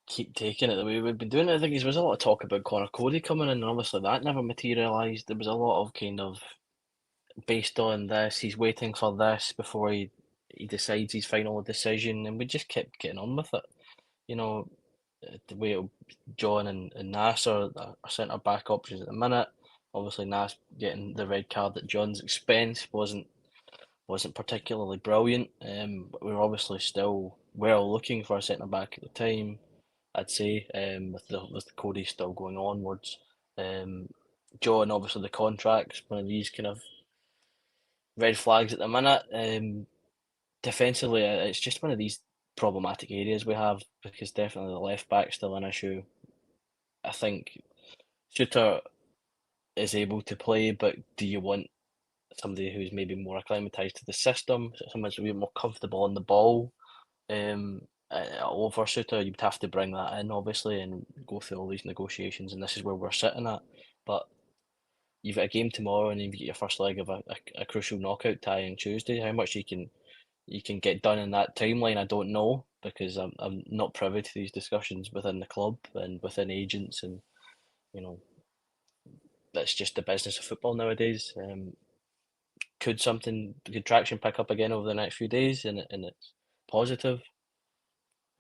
keep taking it the way we've been doing it. I think there was a lot of talk about Connor Cody coming in, and obviously that never materialised. There was a lot of kind of based on this, he's waiting for this before he decides his final decision, and we just kept getting on with it. You know, the way John and Nasser are centre back options at the minute. Obviously, Nas getting the red card at John's expense wasn't particularly brilliant. But we were obviously still well looking for a centre back at the time. I'd say with the Cody still going onwards. John, obviously the contracts, one of these kind of red flags at the minute. Defensively, it's just one of these problematic areas we have, because definitely the left back's still an issue. I think Shooter is able to play, but do you want somebody who's maybe more acclimatised to the system, someone who's a bit more comfortable on the ball? Over Shooter, you'd have to bring that in, obviously, and go through all these negotiations, and this is where we're sitting at. But you've got a game tomorrow, and you've got your first leg of a crucial knockout tie on Tuesday. How much you can get done in that timeline, I don't know, because I'm not privy to these discussions within the club and within agents, and that's just the business of football nowadays. Could traction pick up again over the next few days, and it's positive?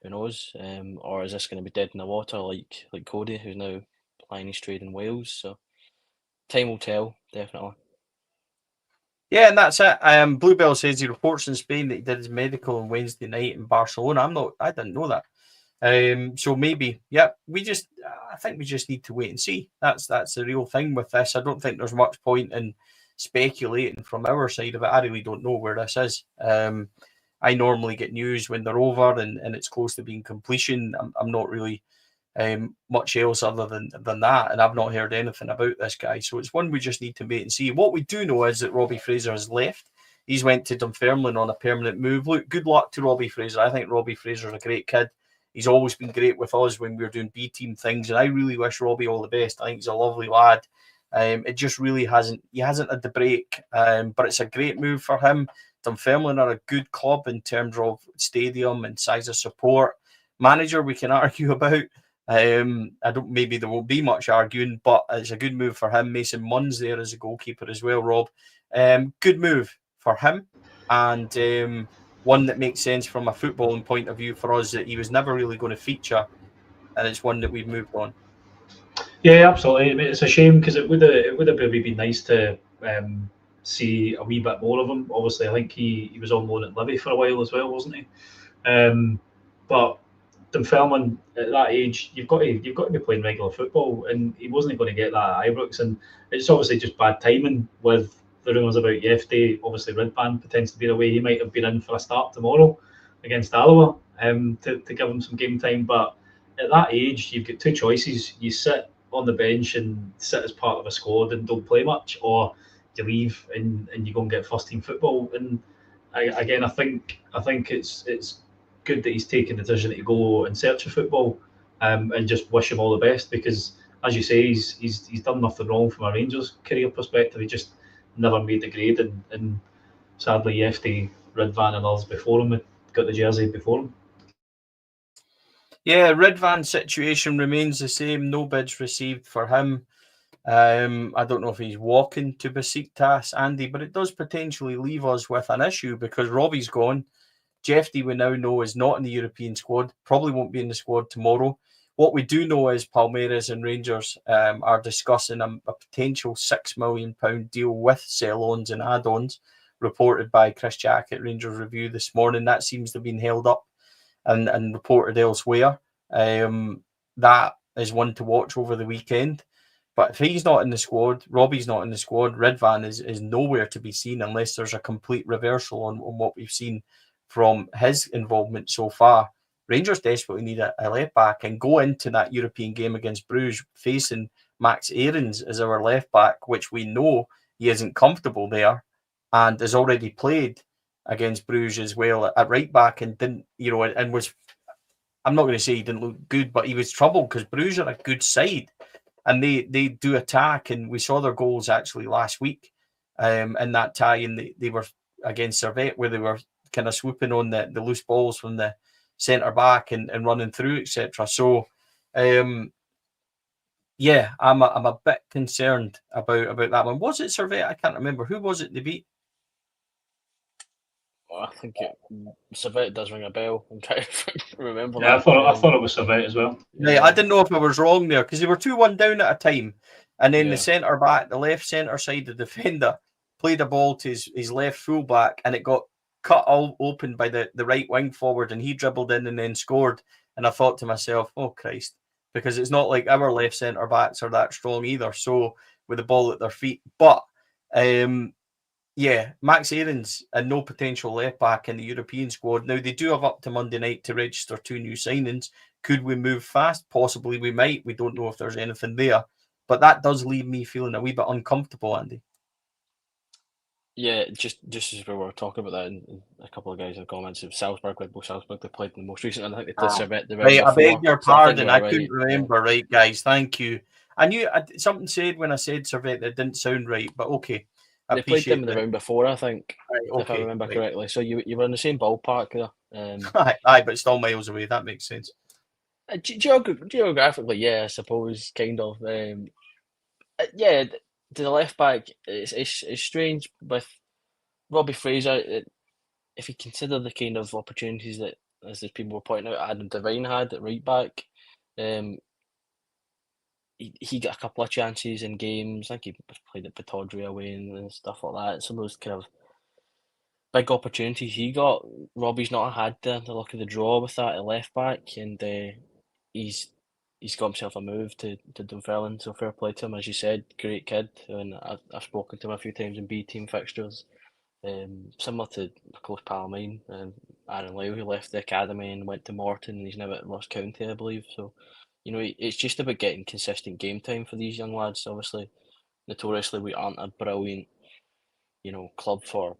Who knows? Or is this going to be dead in the water like Cody, who's now plying his trade in Wales? So time will tell, definitely. Yeah, and that's it. Bluebell says he reports in Spain that he did his medical on Wednesday night in Barcelona. I didn't know that. So maybe, yeah. I think we just need to wait and see. That's the real thing with this. I don't think there's much point in speculating from our side of it. I really don't know where this is. I normally get news when they're over and it's close to being completion. I'm not really much else other than that, and I've not heard anything about this guy. So it's one we just need to wait and see. What we do know is that Robbie Fraser has left. He's went to Dunfermline on a permanent move. Look, good luck to Robbie Fraser. I think Robbie Fraser's a great kid. He's always been great with us when we were doing B team things, and I really wish Robbie all the best. I think he's a lovely lad. It just really hasn't had the break, but it's a great move for him. Dunfermline are a good club in terms of stadium and size of support. Manager, we can argue about. Maybe there won't be much arguing, but it's a good move for him. Mason Munn's there as a goalkeeper as well, Rob. Good move for him, and one that makes sense from a footballing point of view for us, that he was never really going to feature, and it's one that we've moved on. Yeah, absolutely. I mean, it's a shame, because it would have maybe been nice to see a wee bit more of him. Obviously, I think he was on loan at Livy for a while as well, wasn't he? But Dunfermline at that age, you've got to be playing regular football, and he wasn't going to get that at Ibrox, and it's obviously just bad timing with the rumours about Jefte. Obviously, Ridvan pretends to be away. He might have been in for a start tomorrow against Alloa to give him some game time. But at that age, you've got two choices: you sit on the bench and sit as part of a squad and don't play much, or you leave and you go and get first team football. And I think it's good that he's taken the decision to go in search of football, and just wish him all the best, because, as you say, he's done nothing wrong from a Rangers career perspective. He just never made the grade, and sadly Jefte, Ridvan and others before him had got the jersey before him. Yeah, Ridvan's situation remains the same. No bids received for him. I don't know if he's walking to Besiktas, Andy, but it does potentially leave us with an issue, because Robbie's gone. Jefte, we now know, is not in the European squad, probably won't be in the squad tomorrow. What we do know is Palmeiras and Rangers are discussing a potential £6 million deal with sell-ons and add-ons, reported by Chris Jack at Rangers Review this morning. That seems to have been held up and reported elsewhere. That is one to watch over the weekend. But if he's not in the squad, Robbie's not in the squad, Ridvan is nowhere to be seen, unless there's a complete reversal on what we've seen from his involvement so far. Rangers desperately need a left back and go into that European game against Bruges facing Max Aarons as our left back, which we know he isn't comfortable there and has already played against Bruges as well at right back and didn't, and was, I'm not going to say he didn't look good, but he was troubled because Bruges are a good side and they do attack, and we saw their goals actually last week in that tie, and they were against Servette where they were kind of swooping on the loose balls from the centre back and running through, etc. So, yeah, I'm a bit concerned about that one. Was it Servette? I can't remember. Who was it they beat? I think Servette does ring a bell. I'm trying to remember. Yeah, that. I thought it was Servette as well. Yeah, I didn't know if I was wrong there because they were 2-1 down at a time, and then the centre back, the left centre side, the defender played a ball to his left full back, and it got cut all open by the right wing forward, and he dribbled in and then scored. And I thought to myself, oh Christ, because it's not like our left centre backs are that strong either. So with the ball at their feet, but yeah, Max Aarons and no potential left back in the European squad. Now they do have up to Monday night to register 2 new signings. Could we move fast? Possibly we might. We don't know if there's anything there, but that does leave me feeling a wee bit uncomfortable, Andy. Yeah, just as we were talking about that, and a couple of guys have comments of Salzburg, Red Bull Salzburg, they played in the most recent, and I think they played Servette the round Right, I beg your pardon. I couldn't right. remember. Right, guys, thank you. I knew something said when I said Servette that didn't sound right, but okay. They played them in the round before, I think, right, if I remember correctly. So you were in the same ballpark there. Aye, but still miles away. That makes sense. Geographically, yeah, I suppose, kind of. Yeah, the left back, it's strange with Robbie Fraser. If you consider the kind of opportunities that, as the people were pointing out, Adam Devine had at right back, he got a couple of chances in games. I think he played at Pataudry away and stuff like that. Some of those kind of big opportunities he got, Robbie's not had the luck of the draw with that at left back, and he's got himself a move to Dunfermline. So fair play to him, as you said, great kid, and I've spoken to him a few times in B team fixtures. Similar to a close pal of mine, Aaron Lyle, who left the academy and went to Morton, and he's now at Ross County, I believe. So, it's just about getting consistent game time for these young lads. Obviously, notoriously, we aren't a brilliant, club for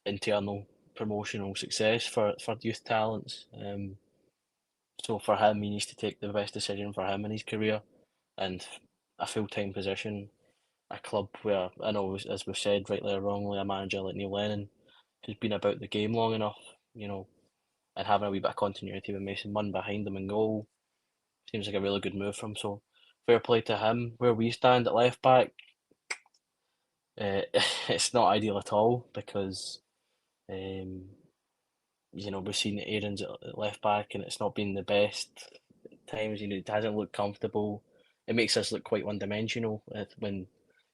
internal promotional success for youth talents. So for him, he needs to take the best decision for him in his career, and a full-time position, a club where, I know, as we've said, rightly or wrongly, a manager like Neil Lennon, who's been about the game long enough, and having a wee bit of continuity with Mason Munn behind him in goal, seems like a really good move from him. So fair play to him. Where we stand at left back, it's not ideal at all because, we've seen Aaron's at left back and it's not been the best times. It hasn't looked comfortable. It makes us look quite one-dimensional when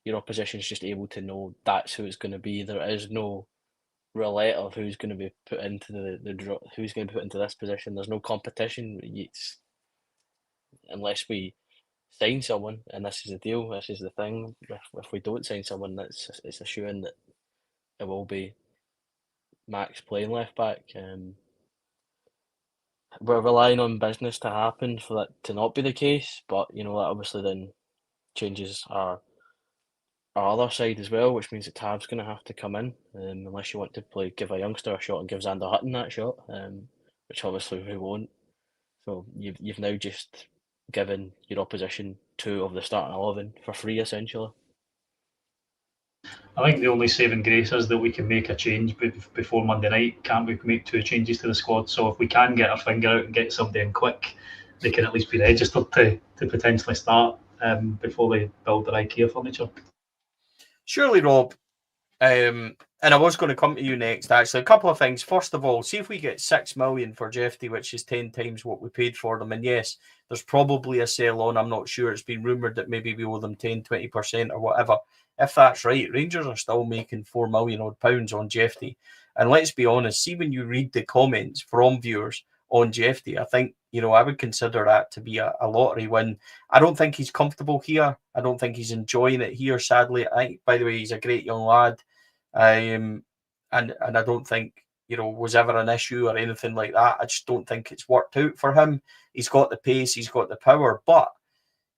your opposition's just able to know that's who it's going to be. There is no roulette of who's going to be put into the draw, who's going to be put into this position. There's no competition. Unless we sign someone, and this is the deal, this is the thing. If we don't sign someone, it's assuring that it will be Max playing left back. We're relying on business to happen for that to not be the case, but that obviously then changes our other side as well, which means that Tav's going to have to come in, unless you want to give a youngster a shot and give Xander Hutton that shot, which obviously we won't. So you've now just given your opposition 2 of the starting 11 for free, essentially. I think the only saving grace is that we can make a change before Monday night. Can't we make 2 changes to the squad? So if we can get our finger out and get somebody in quick, they can at least be registered to potentially start before they build their IKEA furniture. Surely, Rob, and I was going to come to you next, actually. A couple of things. First of all, see if we get 6 million for Jefte, which is 10 times what we paid for them. And yes, there's probably a sell on. I'm not sure. It's been rumoured that maybe we owe them 10, 20% or whatever. If that's right, Rangers are still making £4 million odd on Jefte. And let's be honest, see when you read the comments from viewers on Jefte, I think, I would consider that to be a lottery win. I don't think he's comfortable here. I don't think he's enjoying it here, sadly. By the way, he's a great young lad. And I don't think was ever an issue or anything like that. I just don't think it's worked out for him. He's got the pace, he's got the power, but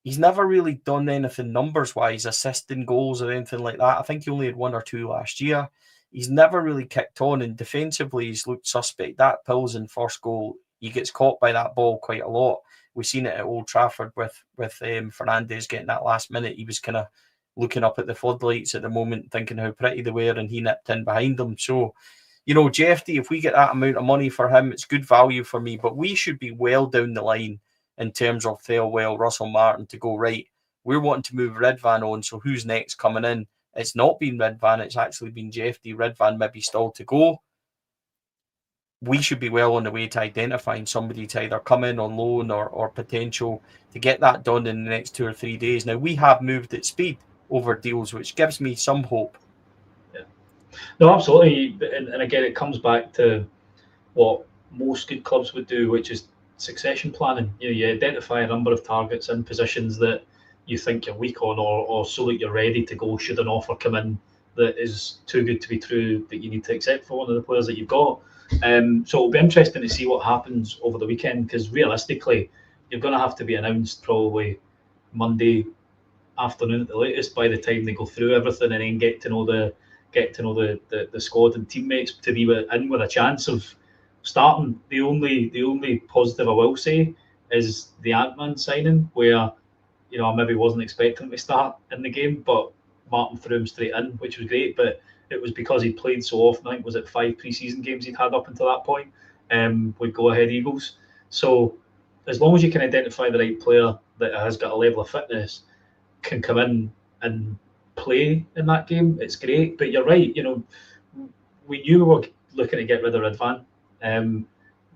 he's never really done anything numbers-wise, assisting goals or anything like that. I think he only had 1 or 2 last year. He's never really kicked on, and defensively he's looked suspect. That Pilsen first goal, he gets caught by that ball quite a lot. We've seen it at Old Trafford with Fernandes getting that last minute. He was kind of looking up at the floodlights at the moment, thinking how pretty they were, and he nipped in behind them. So, Jefte, if we get that amount of money for him, it's good value for me. But we should be well down the line in terms of Thelwell, Russell Martin to go, right, we're wanting to move Redvan on, so who's next coming in? It's not been Redvan, it's actually been Jefte. Redvan maybe still to go. We should be well on the way to identifying somebody to either come in on loan or potential to get that done in the next 2 or 3 days. Now, we have moved at speed over deals, which gives me some hope. Yeah. No, absolutely. And again, it comes back to what most good clubs would do, which is succession planning. You identify a number of targets in positions that you think you're weak on, or so that you're ready to go should an offer come in that is too good to be true that you need to accept for one of the players that you've got. So it'll be interesting to see what happens over the weekend, because realistically you're going to have to be announced probably Monday afternoon at the latest, by the time they go through everything and then get to know the squad and teammates to be in with a chance of starting. The only positive I will say is the Ant-Man signing, where I maybe wasn't expecting him to start in the game, but Martin threw him straight in, which was great. But it was because he'd played so often. I think was it 5 pre-season games he'd had up until that point with Go Ahead Eagles. So as long as you can identify the right player that has got a level of fitness, can come in and play in that game, it's great. But you're right, we knew we were looking to get rid of Redvan.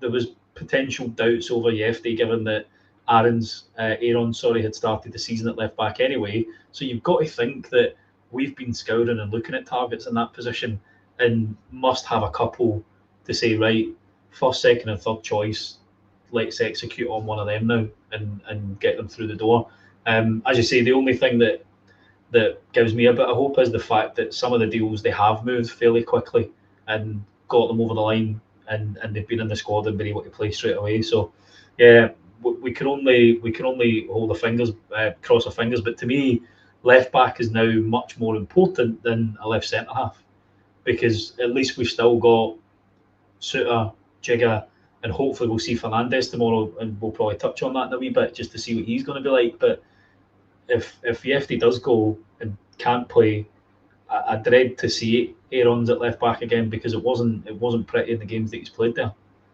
There was potential doubts over Jefte, given that Aaron had started the season at left back anyway. So you've got to think that we've been scouring and looking at targets in that position, and must have a couple to say, right, first, second and third choice, let's execute on one of them now and get them through the door. As you say, the only thing that gives me a bit of hope is the fact that some of the deals they have moved fairly quickly and got them over the line, and they've been in the squad and been able to play straight away. So yeah, we can only hold our fingers, cross our fingers. But to me, left back is now much more important than a left centre half, because at least we've still got Suter, Jigga, and hopefully we'll see Fernandes tomorrow, and we'll probably touch on that in a wee bit just to see what he's going to be like. But if Jefte does go and can't play, I dread to see Aaron's at left back again, because it wasn't pretty in the games that he's played there.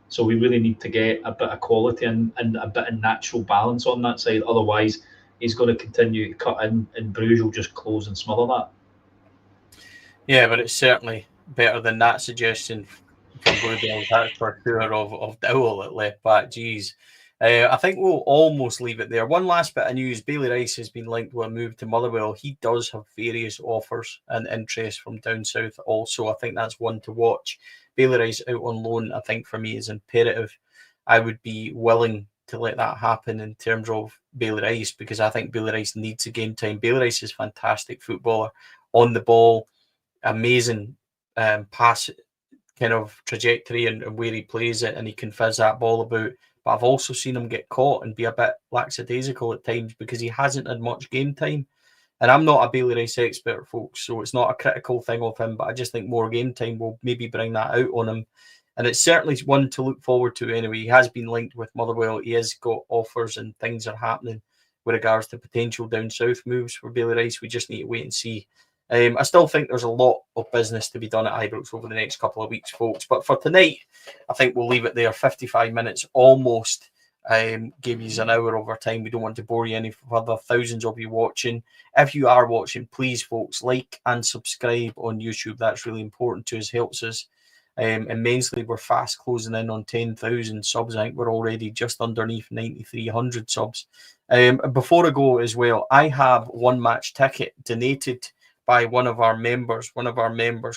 So we really need to get a bit of quality and a bit of natural balance on that side. Otherwise, he's going to continue to cut in, and Bruges will just close and smother that. Yeah, but it's certainly better than that suggestion from Bluebell. That's for sure, of Dowell at left back. Jeez. I think we'll almost leave it there. One last bit of news. Bailey Rice has been linked with a move to Motherwell. He does have various offers and interest from down south also. I think that's one to watch. Bailey Rice out on loan, I think for me is imperative. I would be willing to let that happen in terms of Bailey Rice, because I think Bailey Rice needs a game time. Bailey Rice is a fantastic footballer on the ball, amazing pass kind of trajectory and where he plays it, and he can fizz that ball about. But I've also seen him get caught and be a bit lackadaisical at times because he hasn't had much game time. And I'm not a Bailey Rice expert, folks, so it's not a critical thing of him, but I just think more game time will maybe bring that out on him. And it's certainly one to look forward to anyway. He has been linked with Motherwell. He has got offers and things are happening with regards to potential down south moves for Bailey Rice. We just need to wait and see. I still think there's a lot of business to be done at Ibrox over the next couple of weeks, folks. But for tonight, I think we'll leave it there. 55 minutes almost. Gave you an hour over time. We don't want to bore you any further. Thousands of you watching. If you are watching, please, folks, like and subscribe on YouTube. That's really important to us. Helps us immensely. We're fast closing in on 10,000 subs. I think we're already just underneath 9,300 subs. Before I go as well, I have one match ticket donated by one of our members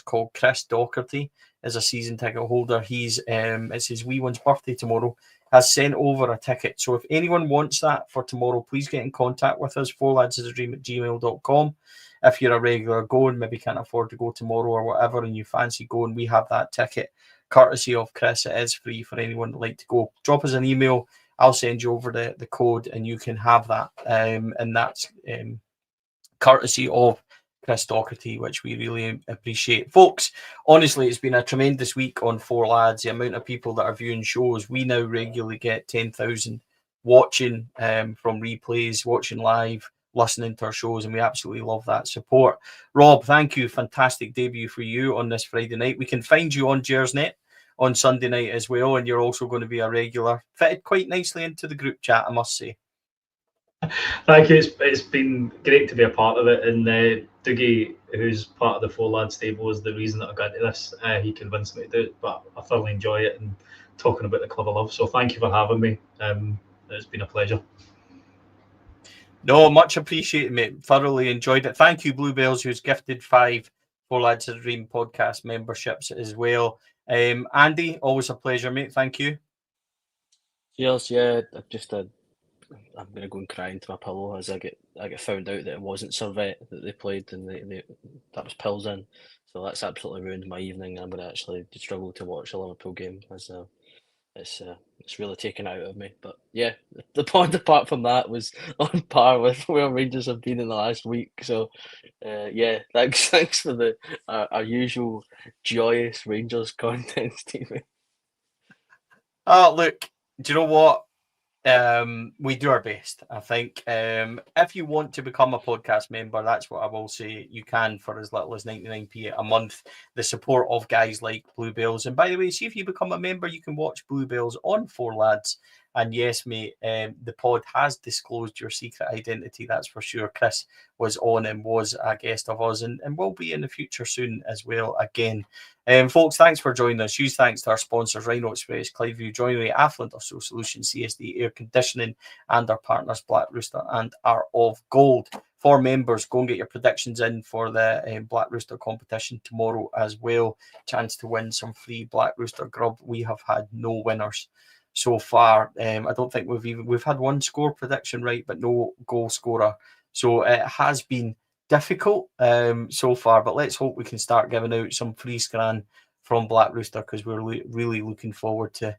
called Chris Docherty is a season ticket holder. He's it's his wee one's birthday tomorrow, has sent over a ticket. So if anyone wants that for tomorrow, please get in contact with us, 4ladsasadream@gmail.com. If you're a regular going, maybe can't afford to go tomorrow or whatever, and you fancy going, we have that ticket courtesy of Chris. It is free for anyone who'd like to go. Drop us an email. I'll send you over the code and you can have that. And that's courtesy of Chris Docherty, which we really appreciate. Folks, honestly, it's been a tremendous week on Four Lads. The amount of people that are viewing shows, we now regularly get 10,000 watching from replays, watching live, listening to our shows, and we absolutely love that support. Rob, thank you. Fantastic debut for you on this Friday night. We can find you on Jersnet on Sunday night as well, and you're also going to be a regular. Fitted quite nicely into the group chat, I must say. Thank you. It's been great to be a part of it. And Dougie, who's part of the Four Lads stable, is the reason that I got into this. He convinced me to do it, but I thoroughly enjoy it and talking about the club I love. So thank you for having me. It's been a pleasure. No, much appreciated, mate. Thoroughly enjoyed it. Thank you, Bluebells, who's gifted 5 Four Lads of the Dream podcast memberships as well. Andy, always a pleasure, mate. Thank you. Cheers. Yeah, I'm gonna go and cry into my pillow as I get found out that it wasn't Servette that they played and that was Pilsen. So that's absolutely ruined my evening. I'm gonna actually struggle to watch a Liverpool game as it's really taken out of me. But yeah, the point apart from that was on par with where Rangers have been in the last week. So yeah, thanks for our usual joyous Rangers content, Stevie. Look, do you know what? We do our best. I think if you want to become a podcast member, that's what I will say. You can for as little as 99p a month. The support of guys like Bluebells. And by the way, see if you become a member, you can watch Bluebells on Four Lads. And yes, mate, the pod has disclosed your secret identity. That's for sure. Chris was on and was a guest of us and will be in the future soon as well again. Folks, thanks for joining us. Huge thanks to our sponsors, Rhino Express, Clydeview Joinery, Affluent Offshore Solutions, CSD Air Conditioning, and our partners, Black Rooster and Art of Gold. For members, go and get your predictions in for the Black Rooster competition tomorrow as well. Chance to win some free Black Rooster grub. We have had no winners so far. I don't think we've had one score prediction right, but no goal scorer. So it has been difficult so far, but let's hope we can start giving out some free scran from Black Rooster because we're really looking forward to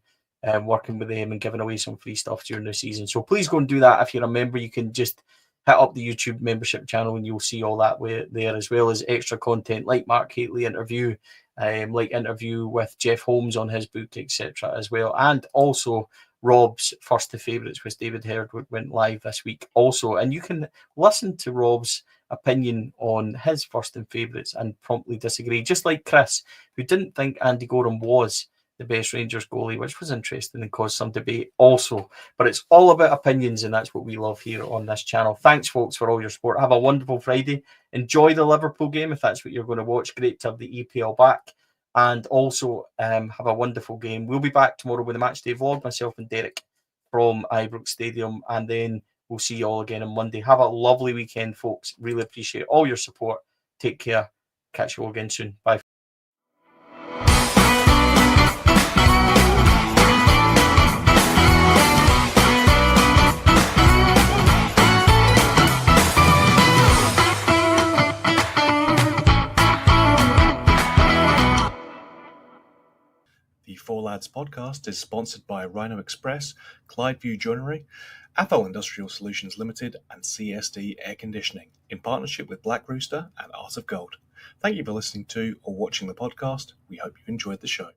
working with them and giving away some free stuff during the season. So please go and do that. If you're a member, you can just hit up the YouTube membership channel and you'll see all that there, as well as extra content like Mark Haitley interview, like interview with Jeff Holmes on his book, etc. as well, and also Rob's First to Favourites with David Herdwood went live this week also, and you can listen to Rob's opinion on his first and favourites and promptly disagree, just like Chris, who didn't think Andy Gorham was the best Rangers goalie, which was interesting and caused some debate also. But it's all about opinions, and that's what we love here on this channel. Thanks, folks, for all your support. Have a wonderful Friday. Enjoy the Liverpool game if that's what you're going to watch. Great to have the EPL back. And also have a wonderful game. We'll be back tomorrow with a matchday vlog, myself and Derek from Ibrox Stadium. And then we'll see you all again on Monday. Have a lovely weekend, folks. Really appreciate all your support. Take care. Catch you all again soon. Bye. The Four Lads podcast is sponsored by Rhino Express, Clydeview Joinery, Athol Industrial Solutions Limited, and CSD Air Conditioning, in partnership with Black Rooster and Art of Gold. Thank you for listening to or watching the podcast. We hope you enjoyed the show.